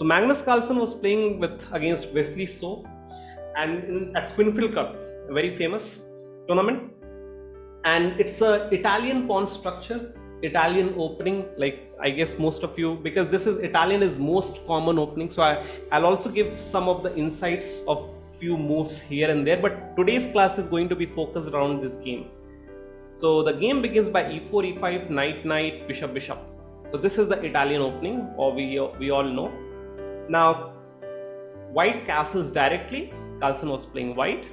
So Magnus Carlsen was playing against Wesley So, and at Sinquefield Cup, a very famous tournament. And it's a Italian pawn structure, Italian opening, like I guess most of you, because this is Italian is most common opening. So I'll also give some of the insights of few moves here and there, but today's class is going to be focused around this game. So the game begins by e4, e5, knight, knight, bishop, bishop. So this is the Italian opening, or we all know. Now white castles directly. Carlsen was playing white,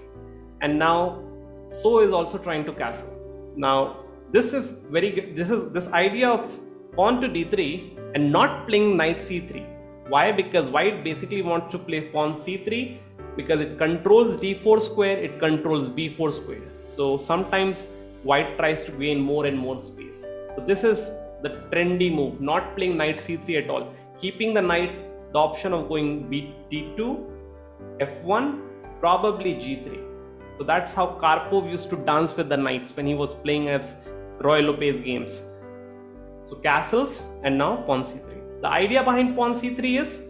and now So is also trying to castle. Now this is very good. This idea of pawn to d3 and not playing knight c3. Why? Because white basically wants to play pawn c3 because it controls d4 square, it controls b4 square. So sometimes white tries to gain more and more space. So this is the trendy move, not playing knight c3 at all, keeping the knight the option of going d2, f1, probably g3. So that's how Karpov used to dance with the knights when he was playing as Roy Lopez games. So castles, and now pawn c3. The idea behind pawn c3 is,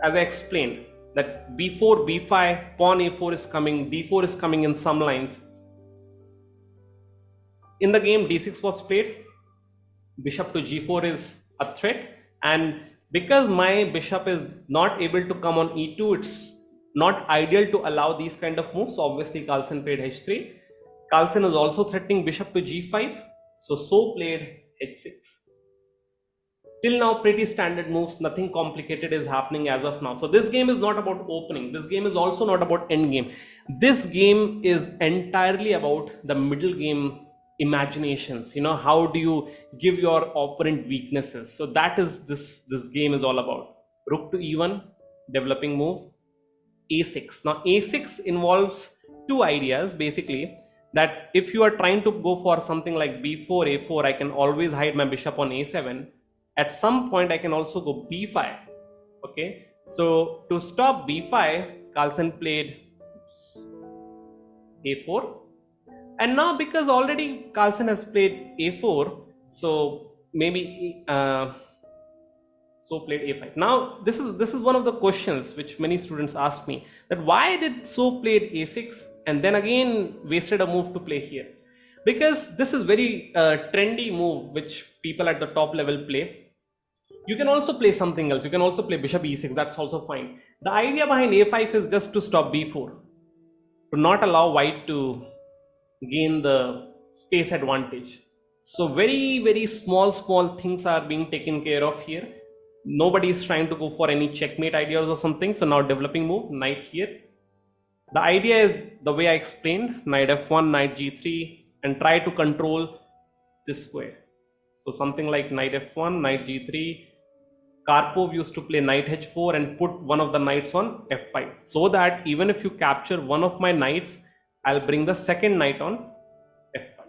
as I explained, that b4, b5, pawn a4 is coming, d4 is coming in some lines. In the game, d6 was played, bishop to g4 is a threat, and because my bishop is not able to come on e2, it's not ideal to allow these kind of moves. So obviously Carlsen played h3. Carlsen is also threatening bishop to g5, so played h6. Till now, pretty standard moves, nothing complicated is happening as of now. So this game is not about opening. This game is also not about endgame. This game is entirely about the middle game imaginations. You know, how do you give your opponent weaknesses? So that is this game is all about. Rook to e1, developing move. a6. Now a6 involves two ideas basically, that if you are trying to go for something like b4, a4, I can always hide my bishop on a7. At some point I can also go b5. Okay, so to stop b5, Carlsen played a4, and now because already Carlsen has played a4, so maybe So played a5. Now this is one of the questions which many students ask me, that why did So played a6 and then again wasted a move to play here? Because this is very trendy move which people at the top level play. You can also play something else. You can also play bishop e6. That's also fine. The idea behind a5 is just to stop b4, to not allow white to gain the space advantage. So very small things are being taken care of here. Nobody is trying to go for any checkmate ideas or something. So now developing move, knight here. The idea is the way I explained, knight f1, knight g3, and try to control this square. So something like knight f1, knight g3. Karpov used to play knight h4 and put one of the knights on f5, so that even if you capture one of my knights, I'll bring the second knight on f5.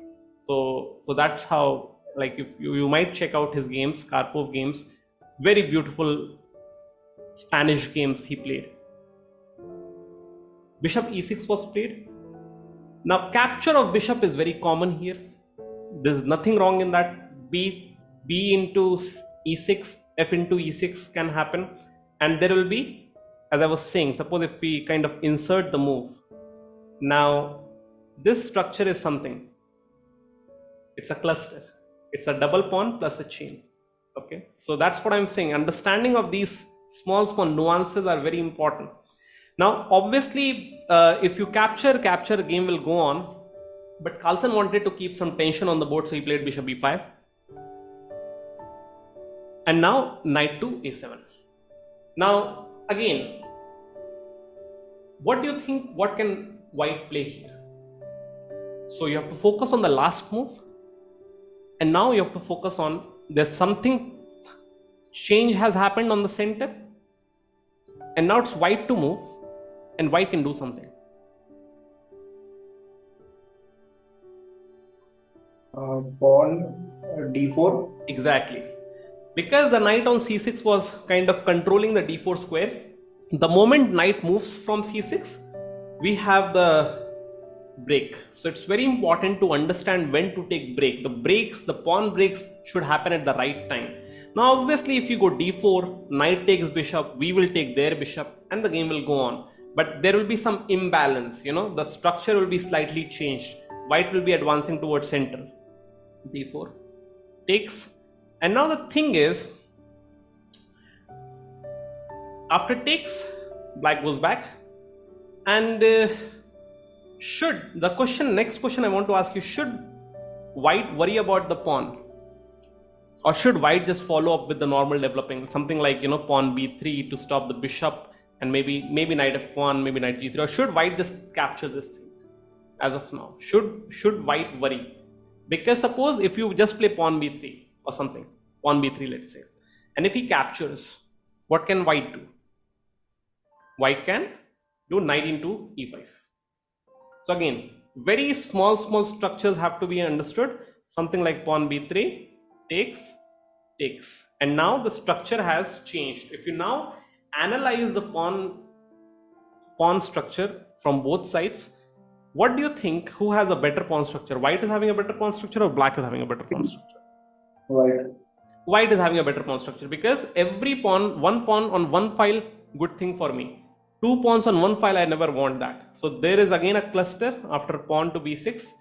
So that's how, like, if you might check out his games, Karpov games, very beautiful Spanish games he played. Bishop e6 was played. Now capture of bishop is very common here. There's nothing wrong in that. B into e6, f into e6 can happen, and there will be, as I was saying, suppose if we kind of insert the move. Now this structure is something, it's a cluster, it's a double pawn plus a chain. Okay, so that's what I'm saying. Understanding of these small nuances are very important. Now obviously if you capture, the game will go on, but Carlsen wanted to keep some tension on the board, so he played bishop e5. And now knight to a7. Now again, what do you think, what can white play here? So you have to focus on the last move, and now you have to focus on, there's something, change has happened on the center, and now it's white to move, and white can do something. Pawn d4. Exactly. Because the knight on c6 was kind of controlling the d4 square, the moment knight moves from c6, we have the break. So it's very important to understand when to take break. The pawn breaks should happen at the right time. Now obviously if you go d4, knight takes bishop, we will take their bishop, and the game will go on. But there will be some imbalance, the structure will be slightly changed. White will be advancing towards center. d4 takes, and now the thing is, after takes, black goes back, and next question I want to ask you, should white worry about the pawn, or should white just follow up with the normal developing, something like pawn b3 to stop the bishop, and maybe knight f1, maybe knight g3, or should white just capture this thing? As of now, should white worry? Because suppose if you just play pawn b3 or something, pawn b3 let's say, and if he captures, what can white do? White can do knight into e5. So again, very small structures have to be understood. Something like pawn b3 takes, and now the structure has changed. If you now analyze the pawn structure from both sides, what do you think, who has a better pawn structure? White is having a better pawn structure, or black is having a better pawn structure? White is having a better pawn structure, because every pawn, one pawn on one file, good thing for me. Two pawns on one file, I never want that. So there is again a cluster after pawn to b6,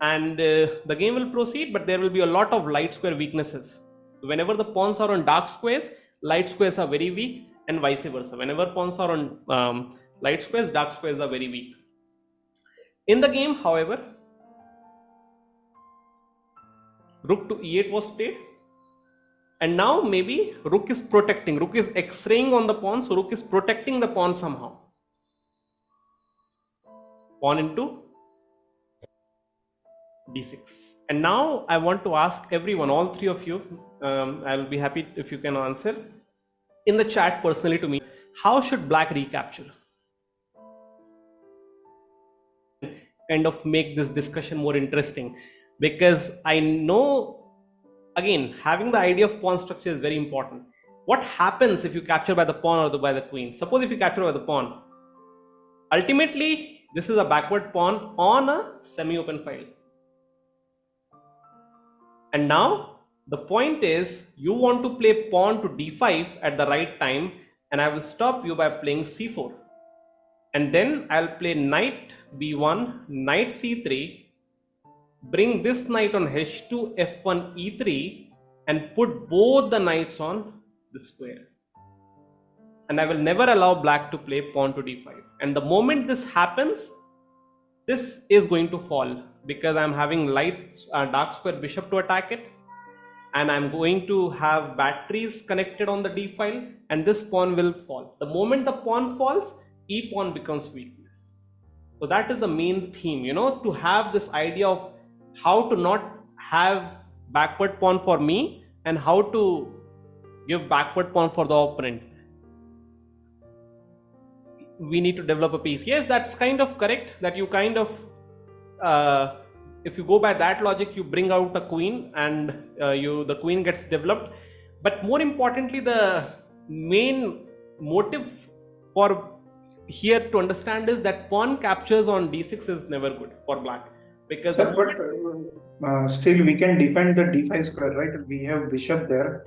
and the game will proceed, but there will be a lot of light square weaknesses. So whenever the pawns are on dark squares, light squares are very weak, and vice versa. Whenever pawns are on light squares, dark squares are very weak. In the game, however, rook to e8 was played, and now maybe rook is protecting, rook is x-raying on the pawn, so rook is protecting the pawn somehow. Pawn into d6. And now I want to ask everyone, all three of you, I'll be happy if you can answer in the chat personally to me, how should black recapture? Kind of make this discussion more interesting, because I know, again, having the idea of pawn structure is very important. What happens if you capture by the pawn or by the queen? Suppose if you capture by the pawn, ultimately this is a backward pawn on a semi-open file. And now the point is, you want to play pawn to d5 at the right time, and I will stop you by playing c4. And then I'll play knight b1, knight c3, bring this knight on h2, f1, e3, and put both the knights on the square. And I will never allow black to play pawn to d5. And the moment this happens, this is going to fall, because I'm having dark square bishop to attack it, and I'm going to have batteries connected on the d file, and this pawn will fall. The moment the pawn falls, e pawn becomes weakness. So that is the main theme, to have this idea of how to not have backward pawn for me and how to give backward pawn for the opponent. We need to develop a piece. Yes, that's kind of correct, that you kind of if you go by that logic, you bring out a queen, and the queen gets developed. But more importantly, the main motive for here to understand is that pawn captures on d6 is never good for black, because Sir, but still we can defend the d5 square, right? We have bishop there.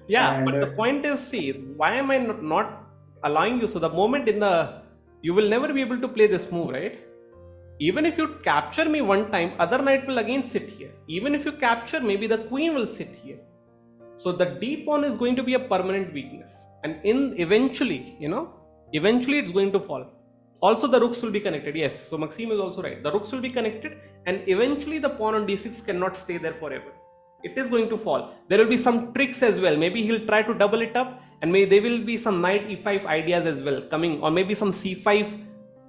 Yeah, but the point is, see, why am I not allowing you? So the moment you will never be able to play this move, right? Even if you capture me one time, other knight will again sit here. Even if you capture, maybe the queen will sit here. So the d pawn is going to be a permanent weakness, and eventually it's going to fall. Also the rooks will be connected. Yes, so Maxime is also right. The rooks will be connected, and eventually the pawn on d6 cannot stay there forever. It is going to fall. There will be some tricks as well. Maybe he'll try to double it up, and maybe there will be some knight e5 ideas as well coming, or maybe some c5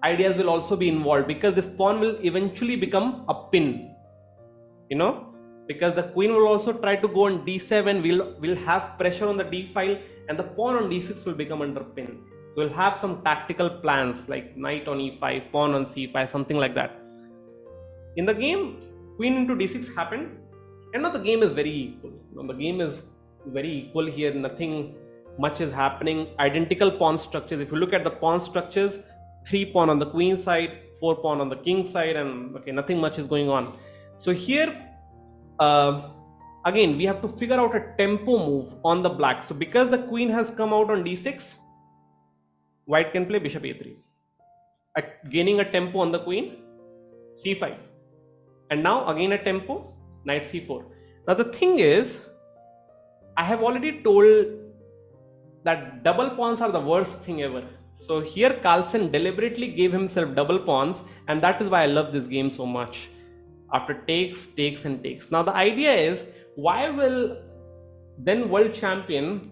ideas will also be involved, because this pawn will eventually become a pin, because the queen will also try to go on d7. We'll have pressure on the d file, and the pawn on d6 will become under pin. So we'll have some tactical plans like knight on e5, pawn on c5, something like that. In the game, queen into d6 happened, and now the game is very equal. The game is very equal here. Nothing much is happening. Identical pawn structures. If you look at the pawn structures, 3 pawn on the queen side, 4 pawn on the king side, and okay, nothing much is going on. So here again we have to figure out a tempo move on the black. So because the queen has come out on d6, white can play bishop a3, gaining a tempo on the queen, c5, and now again a tempo, knight c4. Now the thing is, I have already told that double pawns are the worst thing ever. So here Carlsen deliberately gave himself double pawns, and that is why I love this game so much. After takes, takes and takes. Now the idea is, why will then world champion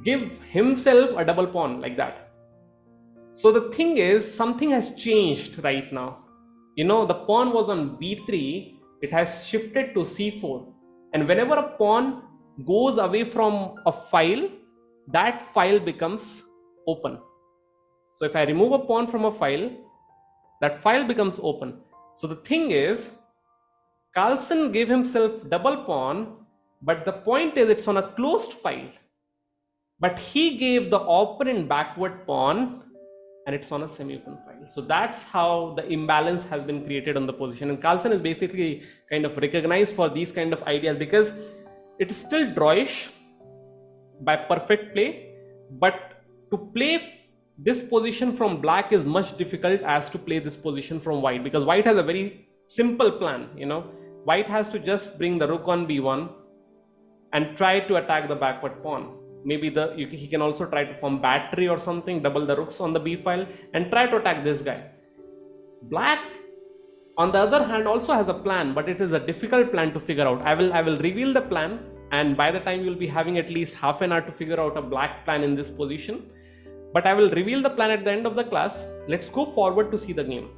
give himself a double pawn like that? So the thing is, something has changed right now. You know, the pawn was on b3, it has shifted to c4, and whenever a pawn goes away from a file, that file becomes open. So if I remove a pawn from a file, that file becomes open. So the thing is, Carlsen gave himself double pawn, but the point is it's on a closed file. But he gave the opponent backward pawn and it's on a semi-open file. So that's how the imbalance has been created on the position. And Carlsen is basically kind of recognized for these kind of ideas, because it is still drawish by perfect play, but to play this position from black is much difficult as to play this position from white, because white has a very simple plan. You know, white has to just bring the rook on b1 and try to attack the backward pawn. Maybe he can also try to form battery or something, double the rooks on the b file and try to attack this guy. Black, on the other hand, also has a plan, but it is a difficult plan to figure out. I will reveal the plan, and by the time you'll be having at least half an hour to figure out a black plan in this position. But I will reveal the plan at the end of the class. Let's go forward to see the game.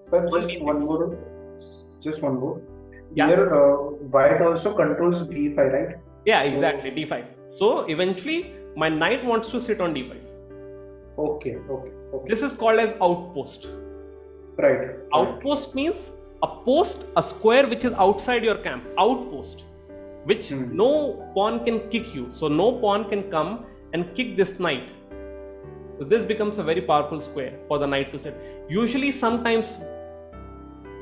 Sir, just one more. Yeah. Here, white also controls d5, right? Yeah, exactly, d5. So eventually my knight wants to sit on d5. Okay. This is called as outpost. Right. Outpost means a square which is outside your camp. Outpost, which no pawn can kick you. So no pawn can come and kick this knight. So this becomes a very powerful square for the knight to sit. Usually sometimes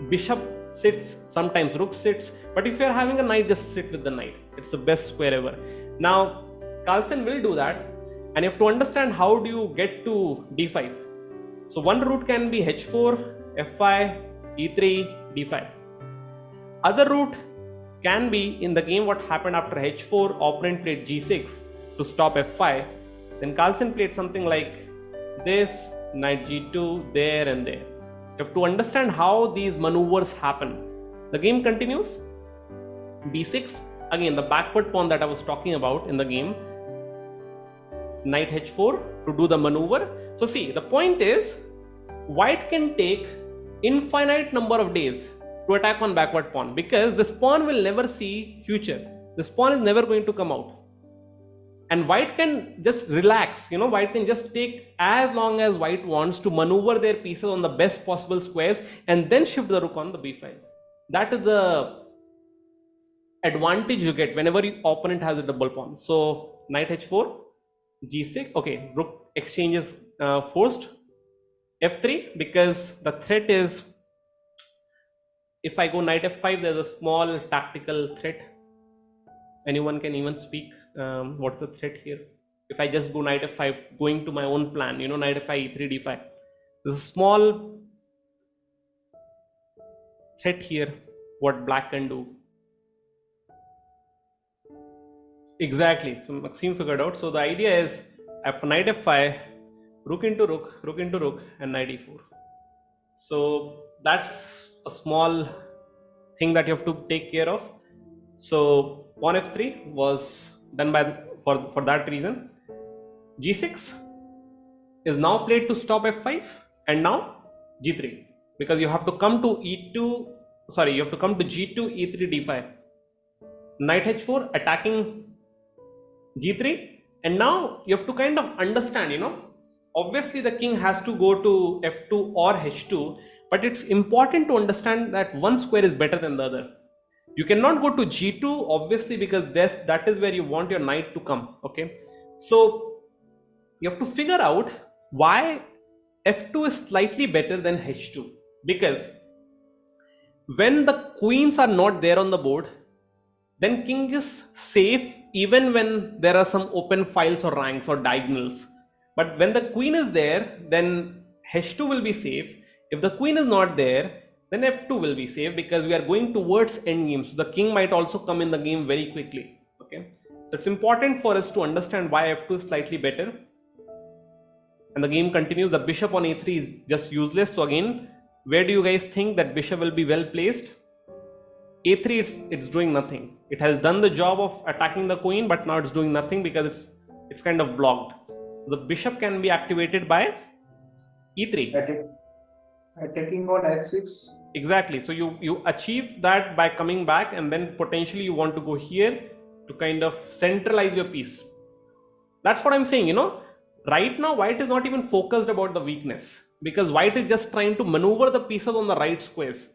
bishop sits, sometimes rook sits, but if you are having a knight, just sit with the knight. It's the best square ever. Now Carlsen will do that, and you have to understand how do you get to d5. So one route can be h4, f5, e3, d5. Other route can be, in the game what happened after h4, opponent played g6 to stop f5. Then Carlsen played something like this, knight g2, there and there. So you have to understand how these maneuvers happen. The game continues. b6, again the backward pawn that I was talking about in the game. Knight h4 to do the maneuver. So see, the point is, white can take infinite number of days to attack on backward pawn, because this pawn will never see future. This pawn is never going to come out. And white can just relax, you know, white can just take as long as white wants to maneuver their pieces on the best possible squares and then shift the rook on the b file. That is the advantage you get whenever your opponent has a double pawn. So knight h4, g6, okay, rook exchange is forced. f3, because the threat is, if I go knight f5, there's a small tactical threat. Anyone can even speak. What's the threat here? If I just go knight f5, going to my own plan, you know, knight f5, e3, d5. There's a small threat here, what black can do. Exactly, so Maxime figured out. So the idea is, after knight f5, rook into rook, and knight e4. So that's a small thing that you have to take care of. So pawn f3 was done for that reason. g6 is now played to stop f5, and now g3, because you have to come to g2, e3, d5. Knight h4 attacking g3, and now you have to kind of understand, you know, obviously the king has to go to f2 or h2, but it's important to understand that one square is better than the other. You cannot go to g2, obviously, because that is where you want your knight to come. Okay, so you have to figure out why f2 is slightly better than h2, because When the queens are not there on the board, then king is safe even when there are some open files or ranks or diagonals. But when the queen is there, then h2 will be safe. If the queen is not there, then f2 will be safe, because we are going towards endgame. So the king might also come in the game very quickly. Okay, so it's important for us to understand why f2 is slightly better. And the game continues. The bishop on a3 is just useless. So again, where do you guys think that bishop will be well placed? a3, it's doing nothing. It has done the job of attacking the queen, but now it's doing nothing because it's kind of blocked. So the bishop can be activated by e3. Attacking on h6. Exactly. So you achieve that by coming back, and then potentially you want to go here to kind of centralize your piece. That's what I'm saying, Right now, white is not even focused about the weakness, because white is just trying to maneuver the pieces on the right squares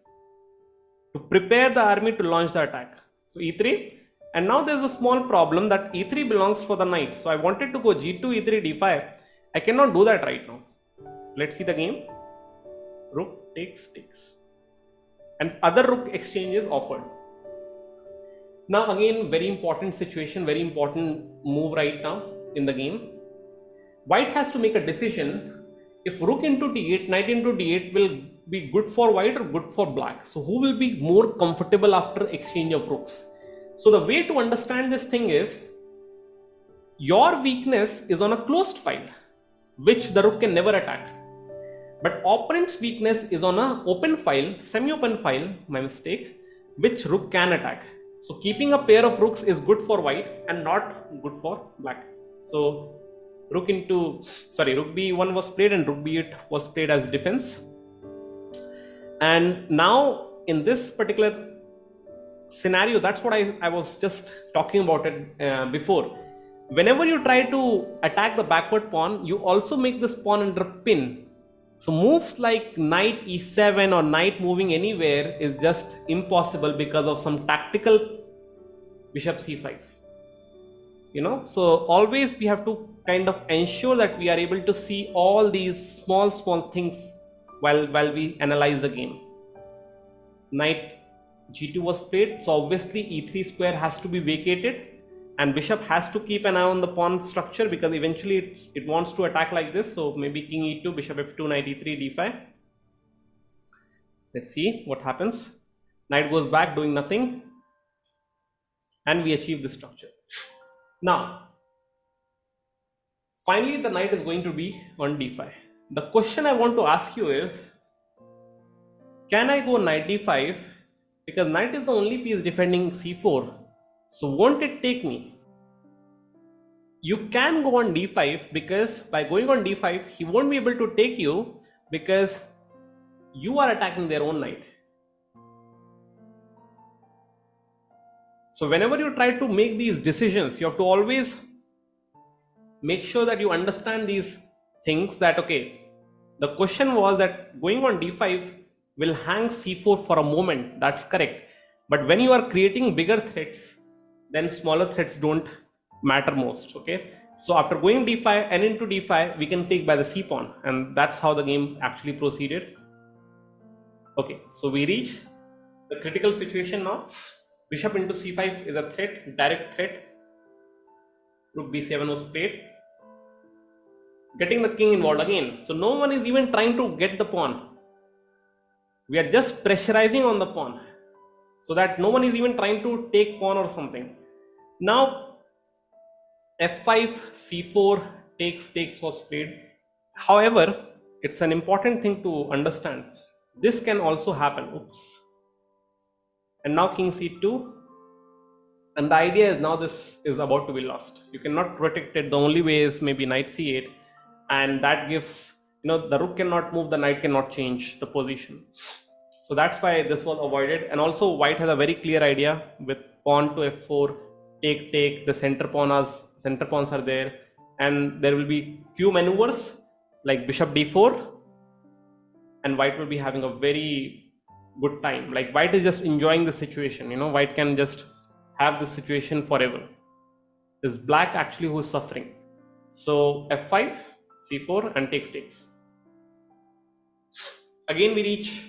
to prepare the army to launch the attack. So e3, and now there's a small problem that e3 belongs for the knight. So I wanted to go g2, e3, d5. I cannot do that right now. So let's see the game. Rook takes, and other rook exchange is offered. Now again, very important situation, very important move right now in the game. White has to make a decision if rook into d8, knight into d8 will be good for white or good for black. So who will be more comfortable after exchange of rooks? So the way to understand this thing is, your weakness is on a closed file, which the rook can never attack. But opponent's weakness is on an open file, semi-open file, my mistake, which rook can attack. So keeping a pair of rooks is good for white and not good for black. So rook b1 was played, and rook b8 was played as defense. And now in this particular scenario, that's what I was just talking about it before. Whenever you try to attack the backward pawn, you also make this pawn under pin. So moves like knight e7 or knight moving anywhere is just impossible because of some tactical bishop c5. So always we have to kind of ensure that we are able to see all these small things while we analyze the game. Knight g2 was played, so obviously e3 square has to be vacated, and bishop has to keep an eye on the pawn structure, because eventually it wants to attack like this. So maybe king e2, bishop f2, knight e3, d5. Let's see what happens. Knight goes back, doing nothing, and we achieve this structure. Now finally the knight is going to be on d5. The question I want to ask you is, can I go knight d5? Because knight is the only piece defending c4. So won't it take me? You can go on d5, because by going on d5, he won't be able to take you, because you are attacking their own knight. So whenever you try to make these decisions, you have to always make sure that you understand these things, that okay, the question was that going on d5 will hang c4 for a moment. That's correct. But when you are creating bigger threats, then smaller threats don't matter most. Okay, so after going d5 and into d5, we can take by the c pawn, and that's how the game actually proceeded. Okay, so we reach the critical situation now. Bishop into c5 is a threat, direct threat. Rook b7 was played, getting the king involved again. So no one is even trying to get the pawn. We are just pressurizing on the pawn, so that no one is even trying to take pawn or something. Now f5, c4, takes was played. However, it's an important thing to understand. This can also happen. Oops. And now king c2, and the idea is now this is about to be lost. You cannot protect it. The only way is maybe knight c8, and that gives, the rook cannot move, the knight cannot change the position. So that's why this was avoided. And also white has a very clear idea with pawn to f4, take, the center pawns are there, and there will be few maneuvers like bishop d4, and white will be having a very good time. Like white is just enjoying the situation. White can just have this situation forever. It's black actually who is suffering. So f5, c4, and takes. Again we reach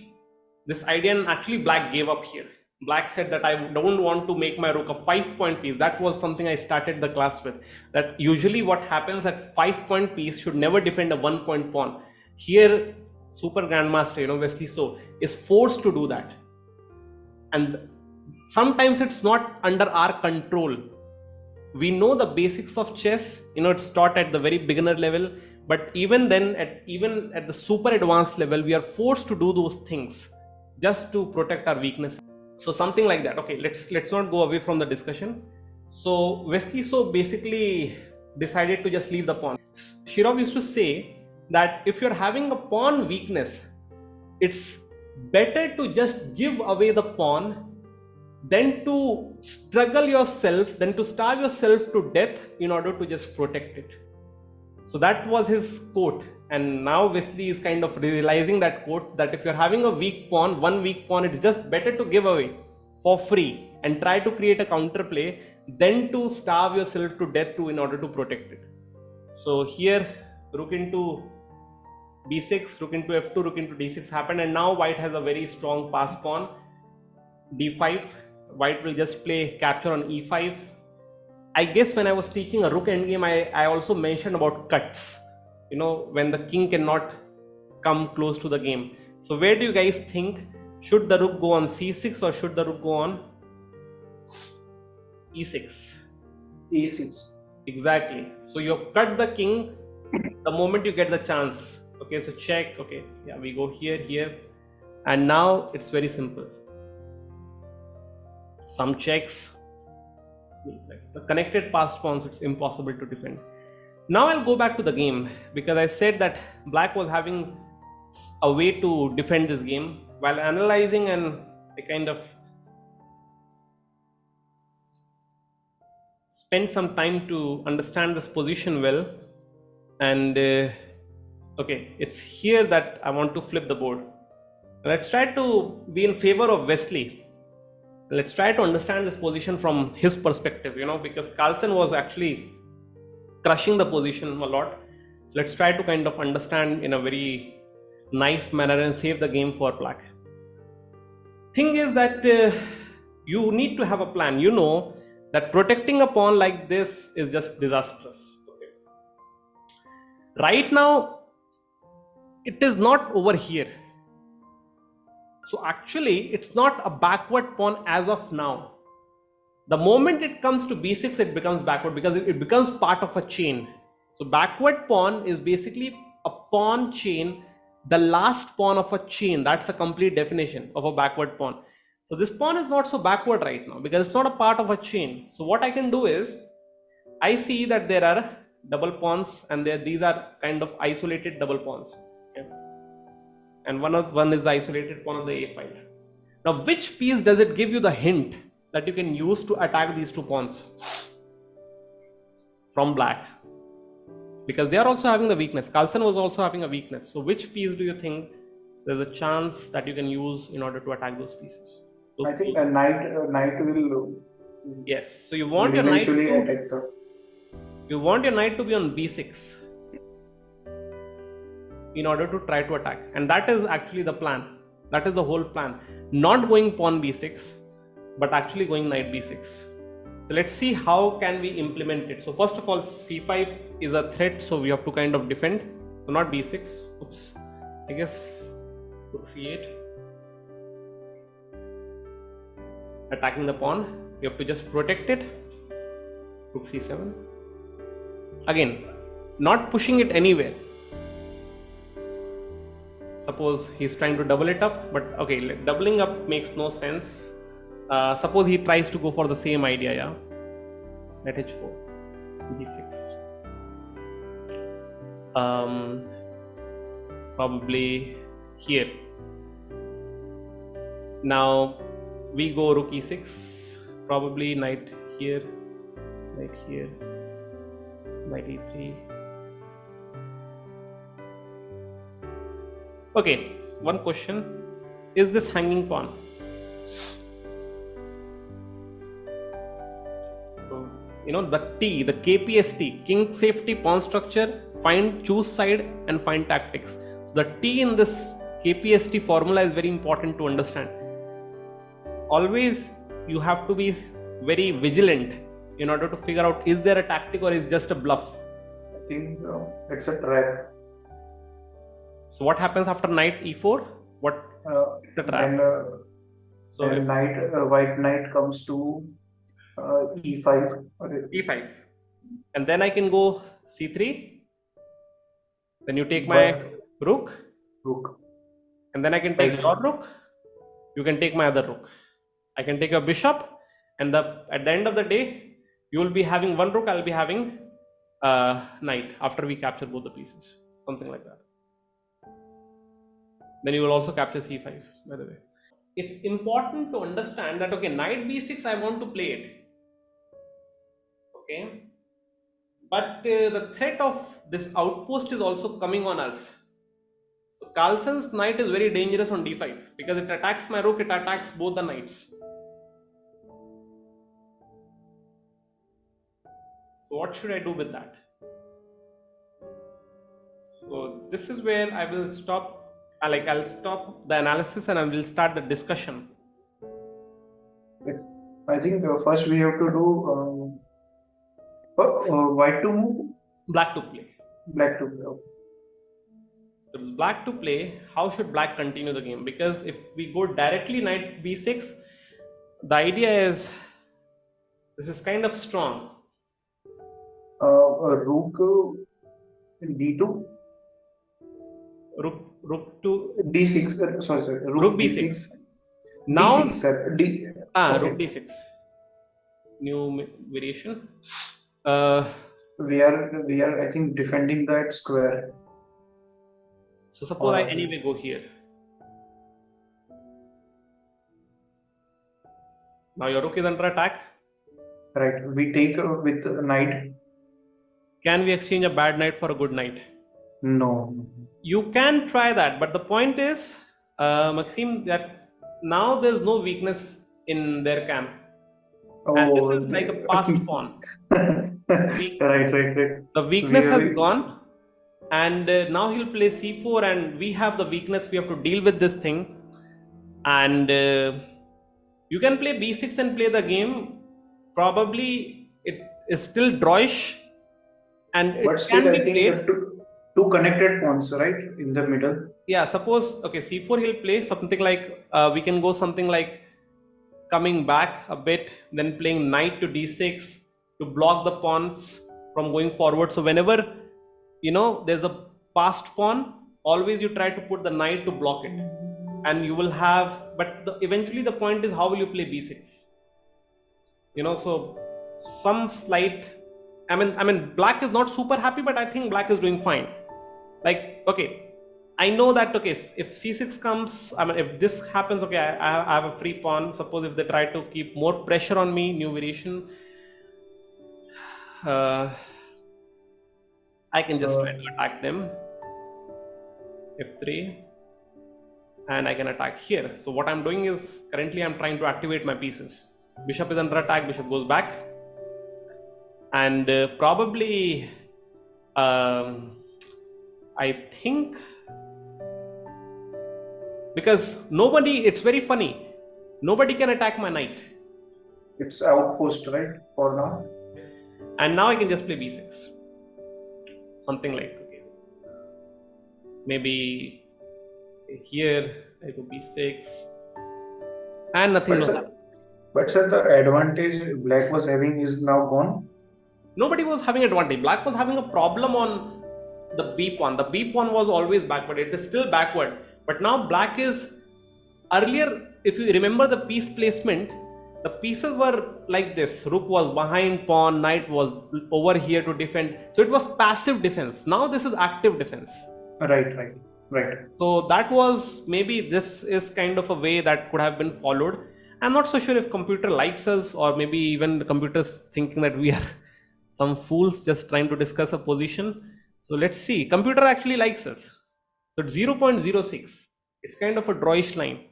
this idea, and actually black gave up here. Black said that I don't want to make my rook a 5-point piece. That was something I started the class with, that usually what happens at 5-point piece should never defend a 1-point pawn. Here super grandmaster, Wesley So, is forced to do that, and sometimes it's not under our control. We know the basics of chess, it's taught at the very beginner level, but even then, even at the super advanced level, we are forced to do those things just to protect our weakness. So something like that. Okay, let's not go away from the discussion. So Wesley So basically decided to just leave the pawn. Shirov used to say that if you're having a pawn weakness, it's better to just give away the pawn than to struggle yourself, than to starve yourself to death in order to just protect it. So that was his quote, and now Wesley is kind of realizing that quote, that if you're having a weak pawn, one weak pawn, it's just better to give away for free and try to create a counterplay than to starve yourself to death in order to protect it. So here rook into b6, rook into f2, rook into d6 happened, and now white has a very strong pass pawn. d5, white will just play capture on e5. I guess when I was teaching a rook endgame, I also mentioned about cuts, when the king cannot come close to the game. So where do you guys think, should the rook go on c6 or should the rook go on e6? E6. Exactly. So you have cut the king the moment you get the chance. Okay, so check. Okay, yeah, we go here, and now it's very simple. Some checks. The connected passed pawns, it's impossible to defend. Now I'll go back to the game, because I said that black was having a way to defend this game. While analyzing, and I kind of spent some time to understand this position well, and okay, it's here that I want to flip the board. Let's try to be in favor of Wesley. Let's try to understand this position from his perspective, because Carlsen was actually crushing the position a lot. So let's try to kind of understand in a very nice manner and save the game for black. Thing is that you need to have a plan. That protecting a pawn like this is just disastrous. Okay. Right now, it is not over here. So actually, it's not a backward pawn as of now. The moment it comes to b6, it becomes backward, because it becomes part of a chain. So backward pawn is basically a pawn chain, the last pawn of a chain. That's a complete definition of a backward pawn. So this pawn is not so backward right now, because it's not a part of a chain. So what I can do is, I see that there are double pawns, and these are kind of isolated double pawns. Okay. And one is the isolated pawn on the a file. Now, which piece does it give you the hint that you can use to attack these two pawns from black? Because they are also having the weakness. Carlsen was also having a weakness. So which piece do you think there's a chance that you can use in order to attack those pieces? I think a knight will. Yes. So you want your knight to attack you want your knight to be on b6 in order to try to attack, and that is actually the plan. That is the whole plan. Not going pawn b6, but actually going knight b6. So let's see how can we implement it. So first of all, c5 is a threat, so we have to kind of defend. So not b6. Oops. I guess rook c8. Attacking the pawn. You have to just protect it. Rook c7. Again, not pushing it anywhere. Suppose he's trying to double it up, but okay, doubling up makes no sense. Suppose he tries to go for the same idea, yeah. Knight h4, g6. Probably here. Now we go rook e6, probably knight here, knight e3. Okay, one question. Is this hanging pawn? So, the T, the KPST, king safety pawn structure, choose side and find tactics. The T in this KPST formula is very important to understand. Always you have to be very vigilant in order to figure out, is there a tactic or is just a bluff? I think it's a trap. So what happens after knight e4? What it's a trap. Then white knight comes to e5. e5, and then I can go c3. Then you take my rook, and then I can take your rook. You can take my other rook. I can take a bishop, and at the end of the day, you will be having one rook. I'll be having knight after we capture both the pieces, something like that. Then you will also capture c5, by the way. It's important to understand that, okay, knight b6, I want to play it. Okay. But the threat of this outpost is also coming on us. So Carlsen's knight is very dangerous on d5 because it attacks my rook, it attacks both the knights. So what should I do with that? So this is where I will stop. I'll stop the analysis and I will start the discussion. I think first we have to do white to move, black to play. Black to play. Okay. So it's black to play. How should black continue the game? Because if we go directly knight b6, the idea is this is kind of strong. Rook d2. Rook to d6. Sorry. Rook b6. Now d6, sir. Okay. Rook d6. New variation. We are I think defending that square. So suppose I anyway go here. Now your rook is under attack. Right. We take with knight. Can we exchange a bad knight for a good knight? No. You can try that, but the point is, Maxime, that now there's no weakness in their camp. And this is like a passed pawn. Right. The weakness has gone, and now he'll play c4, and we have the weakness. We have to deal with this thing, and you can play b6 and play the game. Probably it is still drawish, and it can be played. Two connected pawns, right, in the middle. Yeah. Suppose c4 he'll play something like we can go something like coming back a bit, then playing knight to d6 to block the pawns from going forward. So whenever there's a passed pawn, always you try to put the knight to block it, and you will have. But eventually the point is, how will you play b6? So some slight. I mean, black is not super happy, but I think black is doing fine. I know that, if c6 comes, if this happens, I have a free pawn. Suppose if they try to keep more pressure on me, new variation, I can just try to attack them. f3, and I can attack here. So what I'm doing is, currently I'm trying to activate my pieces. Bishop is under attack, bishop goes back, and probably I think, because it's very funny, nobody can attack my knight. It's outpost, right, for now. And now I can just play b6, something like, maybe here I go b6, and nothing will happen. But sir, the advantage black was having is now gone. Nobody was having advantage. Black was having a problem on the b pawn. The b pawn was always backward. It is still backward. But now black is, earlier, if you remember the piece placement, the pieces were like this. Rook was behind pawn, knight was over here to defend. So it was passive defense. Now this is active defense. Right. So that was, maybe this is kind of a way that could have been followed. I'm not so sure if computer likes us, or maybe even the computer's thinking that we are some fools just trying to discuss a position. So let's see. Computer actually likes us. So it's 0.06. It's kind of a drawish line.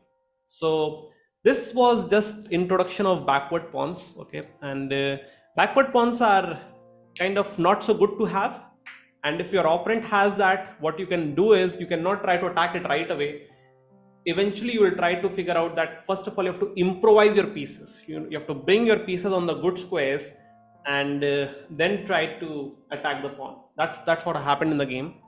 So this was just introduction of backward pawns. And backward pawns are kind of not so good to have. And if your opponent has that, what you can do is, you cannot try to attack it right away. eventually you will try to figure out that first of all you have to improvise your pieces. You have to bring your pieces on the good squares and then try to attack the pawn. That's what happened in the game.